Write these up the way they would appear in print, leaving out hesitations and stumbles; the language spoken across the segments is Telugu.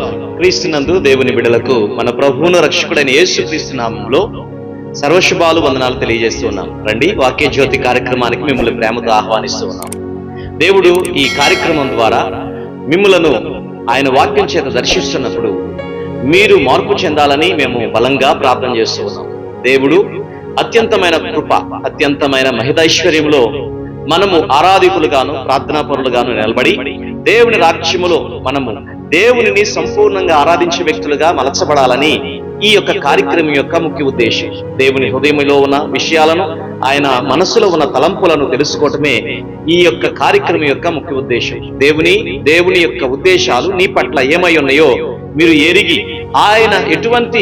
లార్డ్. క్రీస్తునందు దేవుని బిడ్డలకు మన ప్రభువును రక్షకుడైన యేసుక్రీస్తు నామములో సర్వశుభాలు వందనాలు తెలియజేస్తూ ఉన్నాం. రండి, వాక్య జ్యోతి కార్యక్రమానికి మిమ్మల్ని ప్రేమతో ఆహ్వానిస్తూ ఉన్నాం. దేవుడు ఈ కార్యక్రమం ద్వారా మిమ్మలను ఆయన వాక్యం చేత దర్శిస్తున్నప్పుడు మీరు మార్పు చెందాలని మేము బలంగా ప్రార్థన చేస్తూ ఉన్నాం. దేవుడు అత్యంతమైన కృప, అత్యంతమైన మహిదైశ్వర్యంలో మనము ఆరాధికులుగాను ప్రార్థనాపరులుగాను నిలబడి దేవుని రాజ్యములో మనము దేవునిని సంపూర్ణంగా ఆరాధించే వ్యక్తులుగా మలచబడాలని ఈ యొక్క కార్యక్రమం యొక్క ముఖ్య ఉద్దేశం. దేవుని హృదయంలో ఉన్న విషయాలను, ఆయన మనసులో ఉన్న తలంపులను తెలుసుకోవటమే ఈ యొక్క కార్యక్రమం యొక్క ముఖ్య ఉద్దేశం. దేవుని యొక్క ఉద్దేశాలు నీ పట్ల ఏమై ఉన్నాయో మీరు ఎరిగి ఆయన ఎటువంటి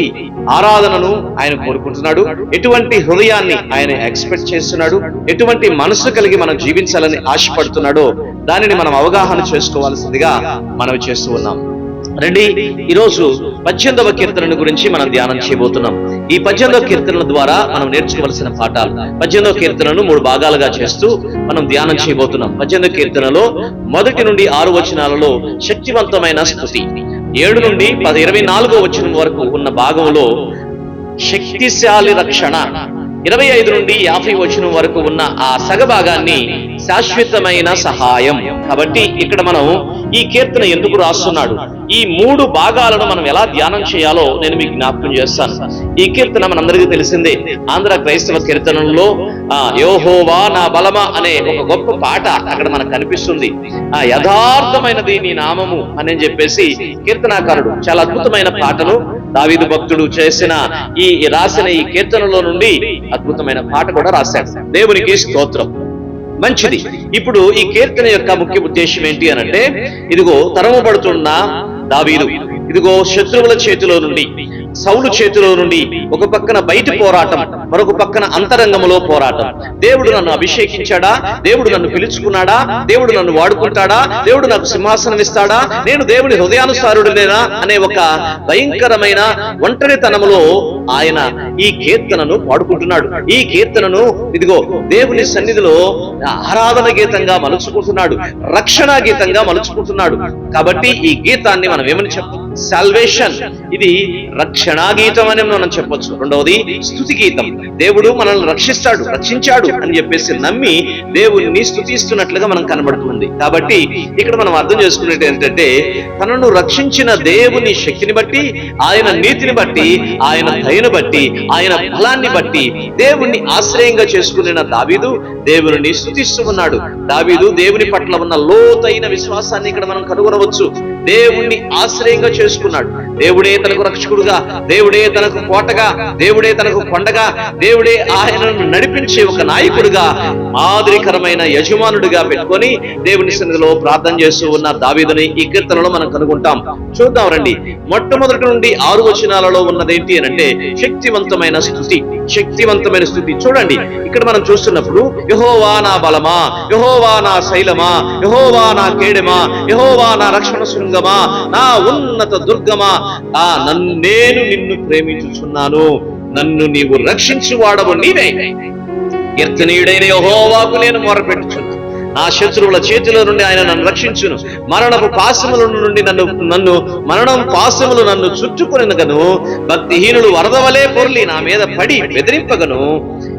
ఆరాధనను ఆయన కోరుకుంటున్నాడు, ఎటువంటి హృదయాన్ని ఆయన ఎక్స్పెక్ట్ చేస్తున్నాడు, ఎటువంటి మనసు కలిగి మనం జీవించాలని ఆశపడుతున్నాడో దానిని మనం అవగాహన చేసుకోవాల్సిందిగా మనం చేస్తూ ఉన్నాం. రండి, ఈరోజు 18వ కీర్తన గురించి మనం ధ్యానం చేయబోతున్నాం. ఈ 18వ కీర్తనల ద్వారా మనం నేర్చుకోవలసిన పాఠాలు. 18వ కీర్తనను 3 భాగాలుగా చేస్తూ మనం ధ్యానం చేయబోతున్నాం. 18వ కీర్తనలో 1 నుండి 6 వచనాలలో శక్తివంతమైన స్తుతి, 7 నుండి 24వ వచనం వరకు ఉన్న భాగంలో శక్తిశాలి రక్షణ, 25 నుండి 50 వచనం వరకు ఉన్న ఆ సగభాగాన్ని శాశ్వతమైన సహాయం. కాబట్టి ఇక్కడ మనం ఈ కీర్తన ఎందుకు రాస్తున్నాడు, ఈ 3 భాగాలను మనం ఎలా ధ్యానం చేయాలో నేను మీకు జ్ఞాపకం చేస్తాను. ఈ కీర్తన మనందరికీ తెలిసిందే. ఆంధ్ర క్రైస్తవ కీర్తనలో యెహోవా నా బలమా అనే ఒక గొప్ప పాట అక్కడ మనకు కనిపిస్తుంది. యథార్థమైనది నీ నామము అని చెప్పేసి కీర్తనాకారుడు చాలా అద్భుతమైన పాటను దావీదు భక్తుడు రాసిన ఈ కీర్తనలో నుండి అద్భుతమైన పాట కూడా రాశాడు. దేవునికి స్తోత్రం. మంచిది. ఇప్పుడు ఈ కీర్తన యొక్క ముఖ్య ఉద్దేశం ఏంటి అనంటే, ఇదిగో తరమబడుతున్న దావీదు, ఇదిగో శత్రువుల చేతిలో నుండి, సౌలు చేతిలో నుండి ఒక పక్కన బయట పోరాటం, మరొక పక్కన అంతరంగంలో పోరాటం. దేవుడు నన్ను అభిషేకించాడా, దేవుడు నన్ను పిలుచుకున్నాడా, దేవుడు నన్ను వాడుకుంటాడా, దేవుడు నాకు సింహాసనం ఇస్తాడా, నేను దేవుని హృదయానుసారుడినేనా అనే ఒక భయంకరమైన ఒంటరితనములో ఆయన ఈ కీర్తనను పాడుకుంటున్నాడు. ఈ కీర్తనను ఇదిగో దేవుని సన్నిధిలో ఆరాధన గీతంగా మలుచుకుంటున్నాడు, రక్షణ గీతంగా మలుచుకుంటున్నాడు. కాబట్టి ఈ గీతాన్ని మనం ఏమని చెప్పు, సాల్వేషన్, ఇది రక్షణా గీతం అని మనం చెప్పొచ్చు. రెండవది స్తుతి గీతం, దేవుడు మనల్ని రక్షించాడు అని చెప్పేసి నమ్మి దేవుణ్ణి స్తుతిస్తున్నట్లుగా మనం కనబడుతుంది. కాబట్టి ఇక్కడ మనం అర్థం చేసుకునేది ఏంటంటే, తనను రక్షించిన దేవుని శక్తిని బట్టి, ఆయన నీతిని బట్టి, ఆయన దయను బట్టి, ఆయన బలాన్ని బట్టి దేవుణ్ణి ఆశ్రయంగా చేసుకున్న దావీదు దేవుని స్తుతిస్తూ ఉన్నాడు. దావీదు దేవుని పట్ల ఉన్న లోతైన విశ్వాసాన్ని ఇక్కడ మనం కనుగొనవచ్చు. దేవుణ్ణి ఆశ్రయంగా చేసుకున్నాడు. దేవుడే తనకు రక్షకుడుగా, దేవుడే తనకు కోటగా, దేవుడే తనకు కొండగా, దేవుడే ఆయనను నడిపించే ఒక నాయకుడుగా, మాదిరికరమైన యజమానుడిగా పెట్టుకొని దేవుని సన్నిధిలో ప్రార్థన చేస్తూ ఉన్న దావీదుని ఈ కీర్తనలో మనం కనుగొంటాం. చూద్దాం రండి. మొట్టమొదటి నుండి 6 వచనాలలో ఉన్నదేంటి అనంటే శక్తివంతమైన స్తుతి. శక్తివంతమైన స్తుతి చూడండి. ఇక్కడ మనం చూస్తున్నప్పుడు యెహోవా నా బలమా, యెహోవా నా శైలమా, యెహోవా నా కేడెమా, యెహోవా నా రక్షణ శృంగమా, నా ఉన్నత దుర్గమా, నేను నిన్ను ప్రేమించుచున్నాను, నన్ను నీవు రక్షించువాడవు నీవే. కీర్తనీయుడైన యెహోవాకు నేను మొరపెట్టుచున్నాను, నా శత్రువుల చేతిలో నుండి ఆయన నన్ను రక్షించును, మరణపు పాశముల నుండి మరణం పాశములు నన్ను చుట్టుకొనినగను, భక్తిహీనులు వరద వలె పొర్లి నా మీద పడి బెదిరింపగను,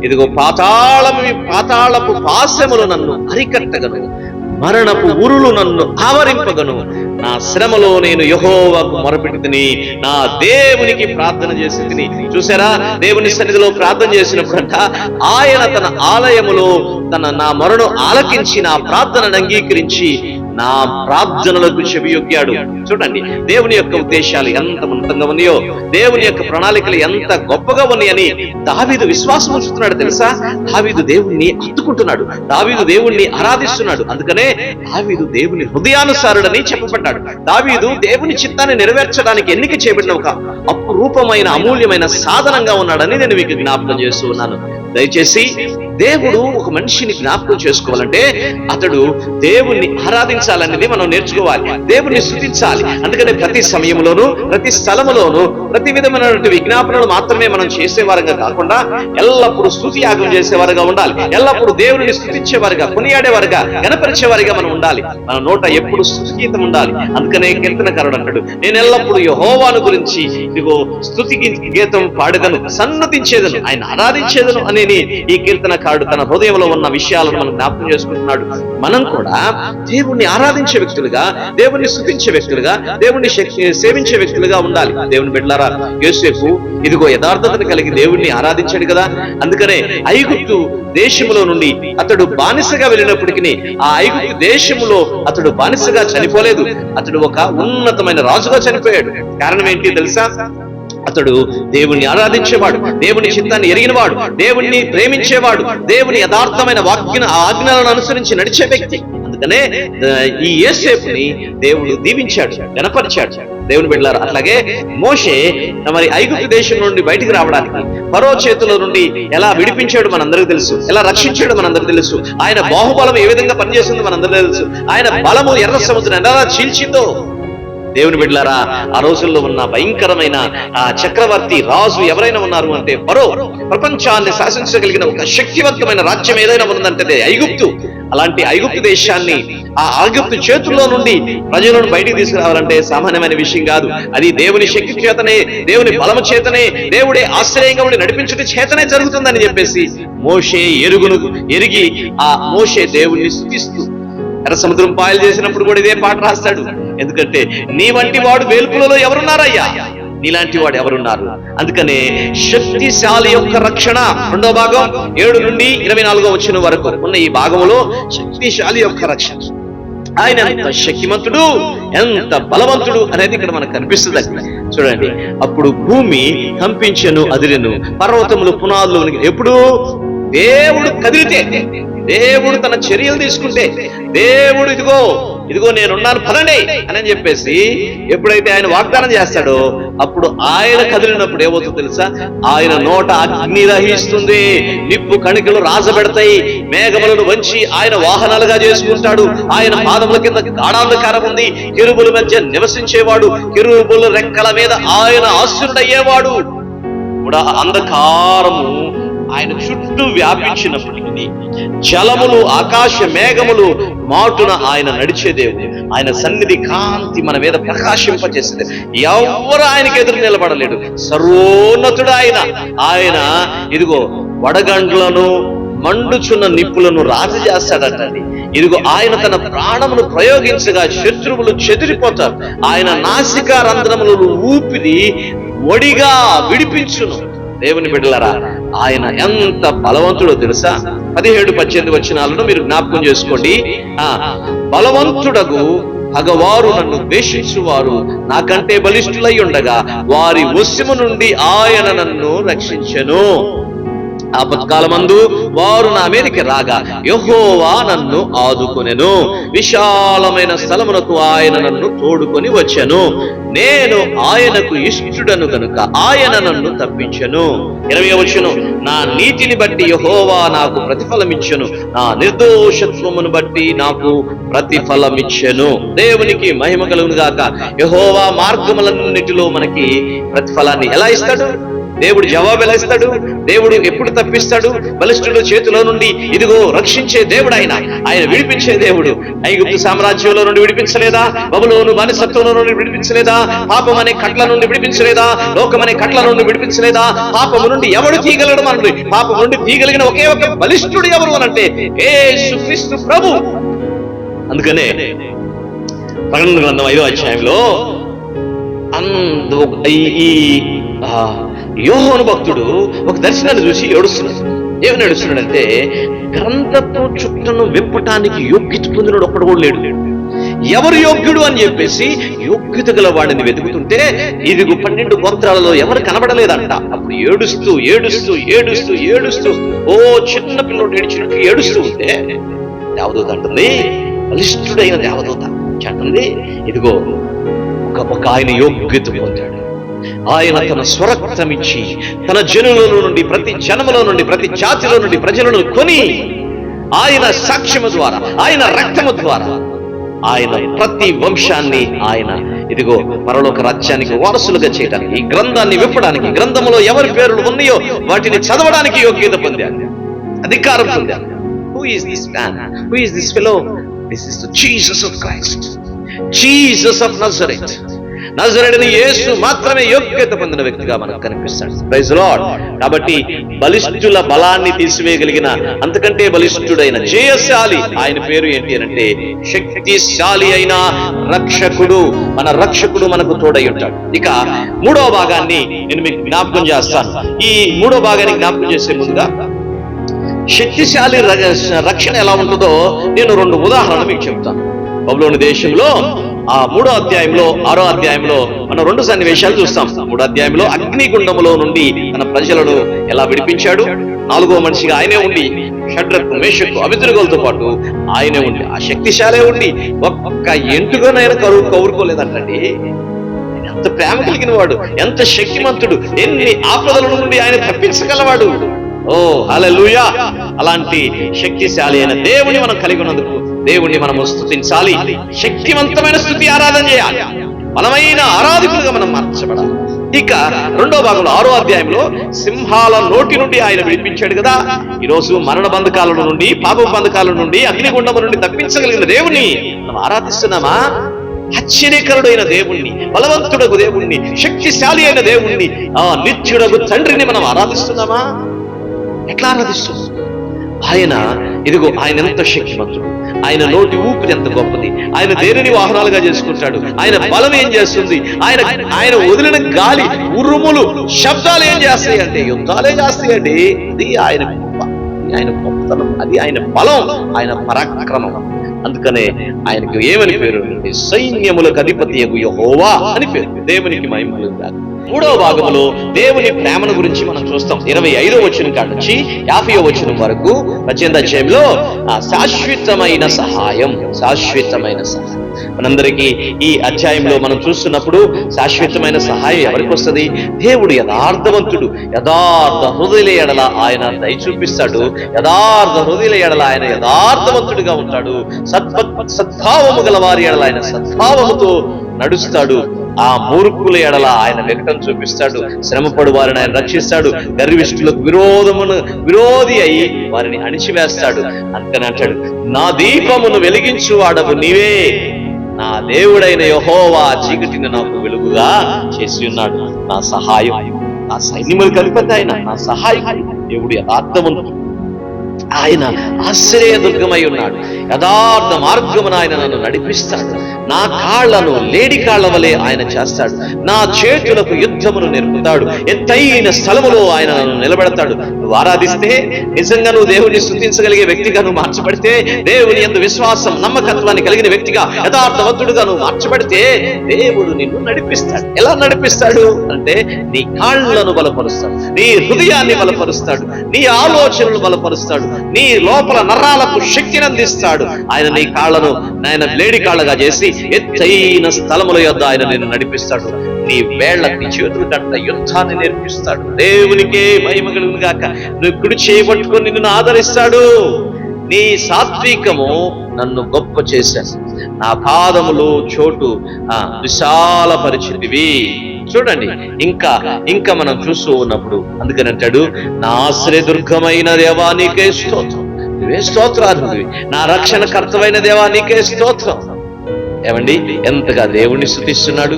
ఇదిగో పాతాళపు పాశములు నన్ను అరికట్టగను, మరణపు ఉరులు నన్ను ఆవరింపగను, నా శ్రమలో నేను యెహోవాకు మొరపెట్టుకుని నా దేవునికి ప్రార్థన చేసి తిని. చూసారా, దేవుని సన్నిధిలో ప్రార్థన చేసినప్పుడంట ఆయన తన ఆలయములో నా మొరను ఆలకించి నా ప్రార్థనను అంగీకరించి నా ప్రార్థనలకు చెవియొగ్గాడు. చూడండి, దేవుని యొక్క ఉద్దేశాలు ఎంత ఉన్నతంగా ఉన్నాయో, దేవుని యొక్క ప్రణాళికలు ఎంత గొప్పగా ఉన్నాయని దావీదు విశ్వాసం ఉంచుతున్నాడు. తెలుసా, దావీదు దేవుణ్ణి హత్తుకుంటున్నాడు, దావీదు దేవుణ్ణి ఆరాధిస్తున్నాడు. అందుకనే దావీదు దేవుని హృదయానుసారుడని చెప్పబడ్డాడు. దావీదు దేవుని చిత్తాన్ని నెరవేర్చడానికి ఎన్నిక చేయబడిన ఒక అపురూపమైన అమూల్యమైన సాధనంగా ఉన్నాడని నేను మీకు జ్ఞాపకం చేస్తూ ఉన్నాను. దయచేసి దేవుడు ఒక మనిషిని జ్ఞాపకం చేసుకోవాలంటే అతడు దేవుణ్ణి ఆరాధించాలనేది మనం నేర్చుకోవాలి, దేవుణ్ణి స్తుతించాలి. అందుకనే ప్రతి సమయంలోనూ, ప్రతి స్థలములోనూ, ప్రతి విధమైనటువంటి విజ్ఞాపనలు మాత్రమే మనం చేసేవారుగా కాకుండా ఎల్లప్పుడూ స్తుతి యాగం చేసేవారుగా ఉండాలి. ఎల్లప్పుడూ దేవుడిని స్తుతించేవారుగా, కొనియాడేవారుగా, గణపరిచేవారిగా మనం ఉండాలి. మన నోట ఎప్పుడు స్తుతి గీతం ఉండాలి. అందుకనే కీర్తనకారుడు అంటాడు, నేను ఎల్లప్పుడూ యెహోవాను గురించి ఇదిగో స్తుతి గీతం పాడేదను, సన్నతించేదను, ఆయన ఆరాధించేదను అనేది ఈ కీర్తనకారుడు తన హృదయంలో ఉన్న విషయాలను మనం జ్ఞాపకం చేసుకుంటున్నాడు. మనం కూడా దేవుణ్ణి ఆరాధించే వ్యక్తులుగా, దేవుణ్ణి స్తుతించే వ్యక్తులుగా, దేవుణ్ణి సేవించే వ్యక్తులుగా ఉండాలి. దేవుని బిడ్డలారా, యోసేపు ఇదిగో యథార్థతను కలిగి దేవుణ్ణి ఆరాధించాడు కదా. అందుకనే ఐగుప్తు దేశములో నుండి అతడు బానిసగా వెళ్ళినప్పటికీ ఆ ఐగుప్తు దేశములో అతడు బానిసగా చనిపోలేదు, అతడు ఒక ఉన్నతమైన రాజుగా చనిపోయాడు. కారణం ఏంటి తెలుసా? అతడు దేవుణ్ణి ఆరాధించేవాడు, దేవుని చిత్తాన్ని ఎరిగినవాడు, దేవుణ్ణి ప్రేమించేవాడు, దేవుని యథార్థమైన ఆజ్ఞలను అనుసరించి నడిచే వ్యక్తి. అందుకనే ఈ యోసేపుని దేవుడు దీవించాడు, గణపరిచాడు. దేవుని బిడ్డలారా, అట్లాగే మోషే మరి ఐగుప్తు దేశం నుండి బయటికి రావడానికి ఫరో చేతుల నుండి ఎలా విడిపించాడు మనందరికీ తెలుసు, ఎలా రక్షించాడు మనందరికీ తెలుసు. ఆయన బాహుబలం ఏ విధంగా పనిచేస్తుందో మనందరికీ తెలుసు. ఆయన బలము ఎర్ర సముద్రం ఎలా చీల్చిందో. దేవుని బిడ్డలారా, ఆ రోజుల్లో ఉన్న భయంకరమైన ఆ చక్రవర్తి రాజు ఎవరైనా ఉన్నారు అంటే ఫరో. ప్రపంచాన్ని శాసించగలిగిన ఒక శక్తివంతమైన రాజ్యం ఏదైనా ఉందంటే ఐగుప్తు. అలాంటి ఐగుప్తు దేశాన్ని, ఆ ఐగుప్తు చేతుల్లో నుండి ప్రజలను బయటికి తీసుకురావాలంటే సామాన్యమైన విషయం కాదు. అది దేవుని శక్తి చేతనే, దేవుని బలము చేతనే, దేవుడే ఆశ్రయంగా ఉండి నడిపించడం చేతనే జరుగుతుందని చెప్పేసి మోషే ఎరిగి ఆ మోషే దేవుణ్ణి స్తుతిస్తూ ఎర్ర సముద్రం పాయలు చేసినప్పుడు కూడా ఇదే పాట రాస్తాడు. ఎందుకంటే నీ వంటి వాడు వేల్పులలో ఎవరున్నారయ్యా, నీలాంటి వాడు ఎవరున్నారు? అందుకనే శక్తిశాలి యొక్క రక్షణ 2వ భాగం 7 నుండి 24వ వచనం వరకు ఉన్న ఈ భాగంలో శక్తిశాలి యొక్క రక్షణ. ఆయన ఎంత శక్తిమంతుడు, ఎంత బలవంతుడు అనేది ఇక్కడ మనకు కనిపిస్తుంది. చూడండి, అప్పుడు భూమి కంపించెను, అదిరెను, పర్వతములు పునాదులు. ఎప్పుడు దేవుడు కదిలితే, దేవుడు తన చర్యలు తీసుకుంటే, దేవుడు ఇదిగో నేనున్నాను పదండి అని చెప్పేసి ఎప్పుడైతే ఆయన వాగ్దానం చేస్తాడో అప్పుడు ఆయన కదిలినప్పుడు ఏమవుతుందో తెలుసా? ఆయన నోట అగ్ని రహిస్తుంది, నిప్పు కణికలు రాజబెడతాయి, మేఘములను వంచి ఆయన వాహనాలుగా చేసుకుంటాడు. ఆయన పాదముల కింద గాఢాంధకారం ఉంది, కెరూబుల మధ్య నివసించేవాడు, కెరూబుల రెక్కల మీద ఆయన ఆశ్రయుడయ్యేవాడు. కూడా అంధకారము ఆయన చుట్టూ వ్యాపించినప్పటికీ, జలములు, ఆకాశ మేఘములు మాటున ఆయన నడిచే దేవుడు. ఆయన సన్నిధి కాంతి మన మీద ప్రకాశింపజేసేది. ఎవరు ఆయనకి ఎదురు నిలబడలేడు. సర్వోన్నతుడు ఆయన ఇదిగో వడగండ్లను, మండుచున్న నిప్పులను రాజు చేస్తాడటండి. ఇదిగో ఆయన తన ప్రాణమును ప్రయోగించగా శత్రువులు చెదిరిపోతారు. ఆయన నాసికా రంధ్రములను ఊపిరి ఒడిగా విడిపించును. దేవుని బిడ్డలారా, ఆయన ఎంత బలవంతుడో తెలుసా? 17-18 వచనాలను మీరు జ్ఞాపకం చేసుకోండి. బలవంతుడగు పగవారు నన్ను ద్వేషించువారు నాకంటే బలిష్ఠులై ఉండగా వారి వశము నుండి ఆయన నన్ను రక్షించెను. ఆపత్కాలమందు వారు నా మీదకి రాగా యెహోవా నన్ను ఆదుకొనెను. విశాలమైన స్థలమునకు ఆయన నన్ను తోడుకొని వచ్చెను. నేను ఆయనకు ఇష్టుడను గనుక ఆయన నన్ను తప్పించెను. 20వ వచనం, నా నీతిని బట్టి యెహోవా నాకు ప్రతిఫలమిచ్చెను, నా నిర్దోషత్వమును బట్టి నాకు ప్రతిఫలమిచ్చెను. దేవునికి మహిమ కలుగును గాక. యెహోవా మార్గములన్నిటిలో మనకి ప్రతిఫలాన్ని ఎలా ఇస్తాడు? దేవుడు జవాబు ఎలా ఇస్తాడు? దేవుడు ఎప్పుడు తప్పిస్తాడు? బలిష్ఠుల చేతిలో నుండి ఇదిగో రక్షించే దేవుడు ఆయన విడిపించే దేవుడు. ఐగుప్తు సామ్రాజ్యంలో నుండి విడిపించలేదా? బబులోను బానిసత్వంలో నుండి విడిపించలేదా? పాపం అనే కట్ల నుండి విడిపించలేదా? లోకం అనే కట్ల నుండి విడిపించలేదా? పాపము నుండి ఎవడు తీయగలడు? మనల్ని పాపం నుండి తీయగలిగిన ఒకే ఒక బలిష్ఠుడు ఎవరు అనంటే యేసుక్రీస్తు ప్రభు. అందుకనే ప్రకటన గ్రంథం 5వ అధ్యాయంలో ఈ యోహాను భక్తుడు ఒక దర్శనాన్ని చూసి ఏడుస్తున్నాడు. ఏమని ఏడుస్తున్నాడంటే, గ్రంథపు చుట్టను విప్పటానికి యోగ్యత పొందినడు ఒక్కడు కూడా లేడు. ఎవరు యోగ్యుడు అని చెప్పేసి యోగ్యత గల వాడిని వెతుకుతుంటే ఇదిగో 12 గోత్రాలలో ఎవరు కనబడలేదంట. అప్పుడు ఏడుస్తూ ఏడుస్తూ ఏడుస్తూ ఏడుస్తూ ఓ చిన్న పిల్లడు ఏడిచినట్టు ఏడుస్తూ ఉంటే దేవదూత అంటుంది, బలిష్ఠుడైన దేవదూత అంటుంది, ఇదిగో ఒక ఆయన యోగ్యత పొందాడు, ఆయన తన స్వరక్తమిచ్చి తన జనులలో నుండి, ప్రతి జనములో నుండి, ప్రతి జాతిలో నుండి ప్రజలను కొని ఆయన సాక్ష్యము ద్వారా, ఆయన రక్తము ద్వారా ఆయన ప్రతి వంశాన్ని ఆయన ఇదిగో పరలోక రాజ్యానికి వారసులుగా చేయడానికి, ఈ గ్రంథాన్ని విప్పడానికి, గ్రంథములో ఎవరి పేర్లు ఉన్నాయో వాటిని చదవడానికి యోగ్యత పొందాడు, అధికారం పొందాడు. Who is this man? Who is this fellow? This is the Jesus of Christ, Jesus of Nazareth. నజరేయుడైన యేసు మాత్రమే యోగ్యత పొందిన వ్యక్తిగా మనకు కనిపిస్తాడు. Praise the Lord. కాబట్టి బలిష్ఠుల బలాన్ని తీసివేయగలిగిన, అంతకంటే బలిష్ఠుడైన, జయశాలి, ఆయన పేరు ఏంటి అంటే శక్తిశాలి అయిన రక్షకుడు. మన రక్షకుడు మనకు తోడై ఉంటాడు. ఇక మూడవ భాగాన్ని నేను మీకు జ్ఞాపకం చేస్తాను. ఈ మూడవ భాగాన్ని జ్ఞాపకం చేసే ముందుగా శక్తిశాలి రక్షణ ఎలా ఉంటుందో నేను 2 ఉదాహరణలు మీకు చెప్తాను. బబులోను దేశంలో ఆ 3వ అధ్యాయంలో 6వ అధ్యాయంలో మనం 2 సన్నివేశాలు చూస్తాం. 3వ అధ్యాయంలో అగ్నిగుండములో నుండి తన ప్రజలను ఎలా విడిపించాడు, 4వ మనిషిగా ఆయనే ఉండి షడ్రకు, మేషకు, అబేద్నెగోలతో పాటు ఆయనే ఉండి, ఆ శక్తిశాలే ఉండి ఒక్క ఎంటుగానైనా కౌరుకోలేదంటండి. ఎంత ప్రేమ కలిగిన వాడు, ఎంత శక్తిమంతుడు, ఎన్ని ఆపదల నుండి ఆయన తప్పించగలవాడు. ఓ హల్లెలూయా. అలాంటి శక్తిశాలి అయిన దేవుని మనం కలిగి ఉన్నందుకు దేవుణ్ణి మనం స్తుతించాలి. శక్తివంతమైన స్తుతి ఆరాధన చేయాలి. బలమైన ఆరాధకులుగా మనం మార్చబడాలి. ఇక 2వ భాగంలో 6వ అధ్యాయంలో సింహాల నోటి నుండి ఆయన విడిపించాడు కదా. ఈరోజు మరణ బంధకాల నుండి, పాప బంధకాల నుండి, అగ్నిగుండము నుండి తప్పించగలిగిన దేవుణ్ణి మనం ఆరాధిస్తున్నామా? ఆశ్చర్యకరుడైన దేవుణ్ణి, బలవంతుడకు దేవుణ్ణి, శక్తిశాలి అయిన దేవుణ్ణి, ఆ నిత్యుడకు తండ్రిని మనం ఆరాధిస్తున్నామా? ఎట్లా ఆరాధిస్తున్నాం? ఆయన ఇదిగో ఆయన ఎంత శక్తివంతుడు, ఆయన నోటి ఊపిరి ఎంత గొప్పది, ఆయన దేనిని వాహనాలుగా చేసుకుంటాడు, ఆయన బలం ఏం చేస్తుంది, ఆయన వదిలిన గాలి, ఉరుములు, శబ్దాలు ఏం చేస్తాయంటే యుద్ధాలే చేస్తాయండి. అది ఆయన గొప్ప, ఆయన గొప్పతనం, అది ఆయన బలం, ఆయన పరాక్రమం. అందుకనే ఆయనకు ఏమని పేరు అంటే సైన్యములకు అధిపతియగు యెహోవా అని పేరు. దేవునికి మహిమ కలుగుగాక. 3వ భాగంలో దేవుని ప్రేమను గురించి మనం చూస్తాం. 25వ వచనం కాడ నుంచి 50వ వచనం వరకు 18వ అధ్యాయంలో శాశ్వతమైన సహాయం, శాశ్వతమైన సహాయం. మనందరికీ ఈ అధ్యాయంలో మనం చూస్తున్నప్పుడు శాశ్వతమైన సహాయం ఎవరికి వస్తుంది? దేవుడు యథార్థవంతుడు, యథార్థ హృదయుల ఎడల ఆయన దయ చూపిస్తాడు. యథార్థ హృదయుల ఎడల ఆయన యథార్థవంతుడిగా ఉంటాడు. సద్భావము గల వారి ఎడల ఆయన సద్భావముతో నడుస్తాడు. ఆ మూర్ఖుల ఎడల ఆయన వెగటం చూపిస్తాడు. శ్రమపడు వారిని ఆయన రక్షిస్తాడు. గర్విష్ఠులకు విరోధి అయి వారిని అణిచివేస్తాడు. అందుకని అంటాడు, నా దీపమును వెలిగించు వాడవు నీవే, నా దేవుడైన యెహోవా చీకటిని నాకు వెలుగుగా చేసి ఉన్నాడు. నా సహాయం, నా సైన్యములకు అధిపతి ఆయన, నా సహాయం. దేవుడు యథార్థవంతుడు, ఆయన ఆశ్రయదుర్గమై ఉన్నాడు. యథార్థ మార్గమున ఆయన నన్ను నడిపిస్తాడు. నా కాళ్లను లేడి కాళ్ల వలె ఆయన చేస్తాడు. నా చేతులకు యుద్ధమును నేర్పుతాడు. ఎత్తైన స్థలములో ఆయన నన్ను నిలబెడతాడు. నువ్వు ఆరాధిస్తే, నిజంగా నువ్వు దేవుని స్తుతించగలిగే వ్యక్తిగా నువ్వు మార్చబడితే, దేవుని యందు విశ్వాసం, నమ్మకత్వాన్ని కలిగిన వ్యక్తిగా, యథార్థవంతుడుగా నువ్వు మార్చబడితే, దేవుడు నిన్ను నడిపిస్తాడు. ఎలా నడిపిస్తాడు అంటే నీ కాళ్లను బలపరుస్తాడు, నీ హృదయాన్ని బలపరుస్తాడు, నీ ఆలోచనలు బలపరుస్తాడు, నీ లోపల నరాలకు శక్తిని అందిస్తాడు. ఆయన నీ కాళ్లను ఆయన లేడి కాళ్ళగా చేసి ఎత్తైన స్థలముల యొద్ద ఆయన నిన్ను నడిపిస్తాడు. నీ వేళ్లకు, నీ చేతుల కంట యుద్ధాన్ని నేర్పిస్తాడు. దేవునికే మహిమ కలుగును గాక. నువ్వు కుడి చేయబట్టుకొని నిన్ను ఆదరిస్తాడు. నీ సాత్వికము నన్ను గొప్ప చేశాను, నా పాదములు చోటు విశాలపరిచితివి. చూడండి, ఇంకా మనం చూస్తూ ఉన్నప్పుడు అందుకని అంటాడు, నా ఆశ్రయదుర్గమైన దేవా నీకే స్తోత్రం, నువ్వే స్తోత్రార్హుడివి, నా రక్షణ కర్తవైన దేవా నీకే స్తోత్రం. ఏమండి, ఎంతగా దేవుణ్ణి స్తుతిస్తున్నాడు.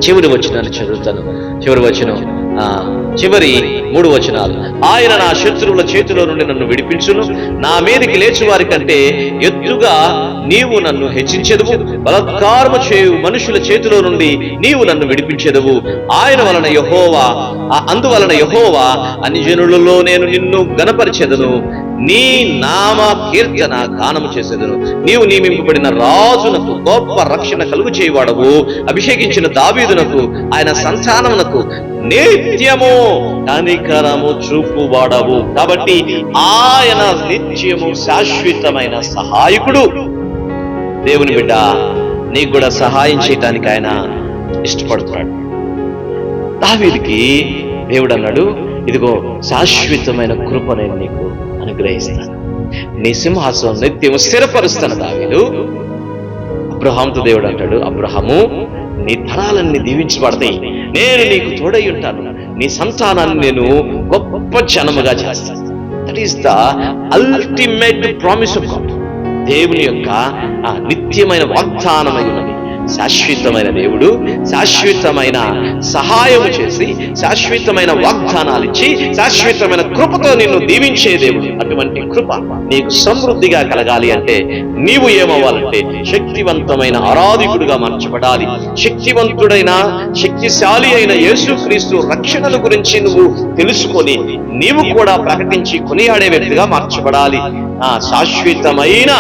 చివరి వచనాన్ని చదువుతాను. చివరి వచనం, చివరి 3 వచనాలు. ఆయన నా శత్రువుల చేతిలో నుండి నన్ను విడిపించును, నా మీదకి లేచి వారి కంటే ఎత్తుగా నీవు నన్ను హెచ్చించెదవు, బలాత్కారము చేయు మనుషుల చేతిలో నుండి నీవు నన్ను విడిపించెదవు. ఆయన వలన యెహోవా, అందువలన యెహోవా అన్యజనులలో నేను నిన్ను గణపరిచెదను, నీ నామ కీర్తన గానము చేసేదను. నీవు నియమింపబడిన రాజునకు గొప్ప రక్షణ కలుగు చేయవాడవు, అభిషేకించిన దావీదునకు ఆయన సంతానమునకు నిత్యము కనికరము చూపువాడవు. కాబట్టి ఆయన నిత్యము శాశ్వతమైన సహాయకుడు. దేవుని బిడ్డ, నీకు కూడా సహాయం చేయటానికి ఆయన ఇష్టపడుతున్నాడు. దావీదుకి దేవుడు అన్నాడు, ఇదిగో శాశ్వతమైన కృప నేను నీకు అనుగ్రహిస్తాను, నీ సింహాసనం నిత్యం స్థిరపరుస్తాను. దావీదు అబ్రహాముతో దేవుడు అంటాడు, అబ్రహాము నీ తరాలన్నీ దీవించబడతాయి, నేను నీకు తోడై ఉంటాను, నీ సంతానాన్ని నేను గొప్ప జనముగా చేస్తాను. That is the ultimate promise of God. దేవుని యొక్క నిత్యమైన వాగ్దానమై ఉన్నది. శాశ్వతమైన దేవుడు శాశ్వతమైన సహాయం చేసి శాశ్వతమైన వాగ్దానాలు ఇచ్చి శాశ్వతమైన కృపతో నిన్ను దీవించే దేవుడు. అటువంటి కృప నీకు సమృద్ధిగా కలగాలి అంటే నీవు ఏమవ్వాలంటే శక్తివంతమైన ఆరాధికుడుగా మార్చబడాలి. శక్తివంతుడైన శక్తిశాలి అయిన యేసుక్రీస్తు రక్షణల గురించి నువ్వు తెలుసుకొని నీవు కూడా ప్రకటించి కొనియాడే వ్యక్తిగా మార్చబడాలి. శాశ్వతమైన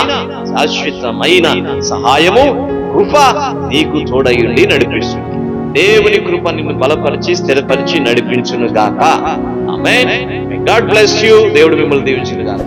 సహాయము కృప నీకు తోడయుండి నడిపిస్తుంది. దేవుని కృప నిన్ను బలపరిచి స్థిరపరిచి నడిపించును గాక. ఆమేన్. God bless you. దేవుడు మిమ్మల్ని దీవించును గాక.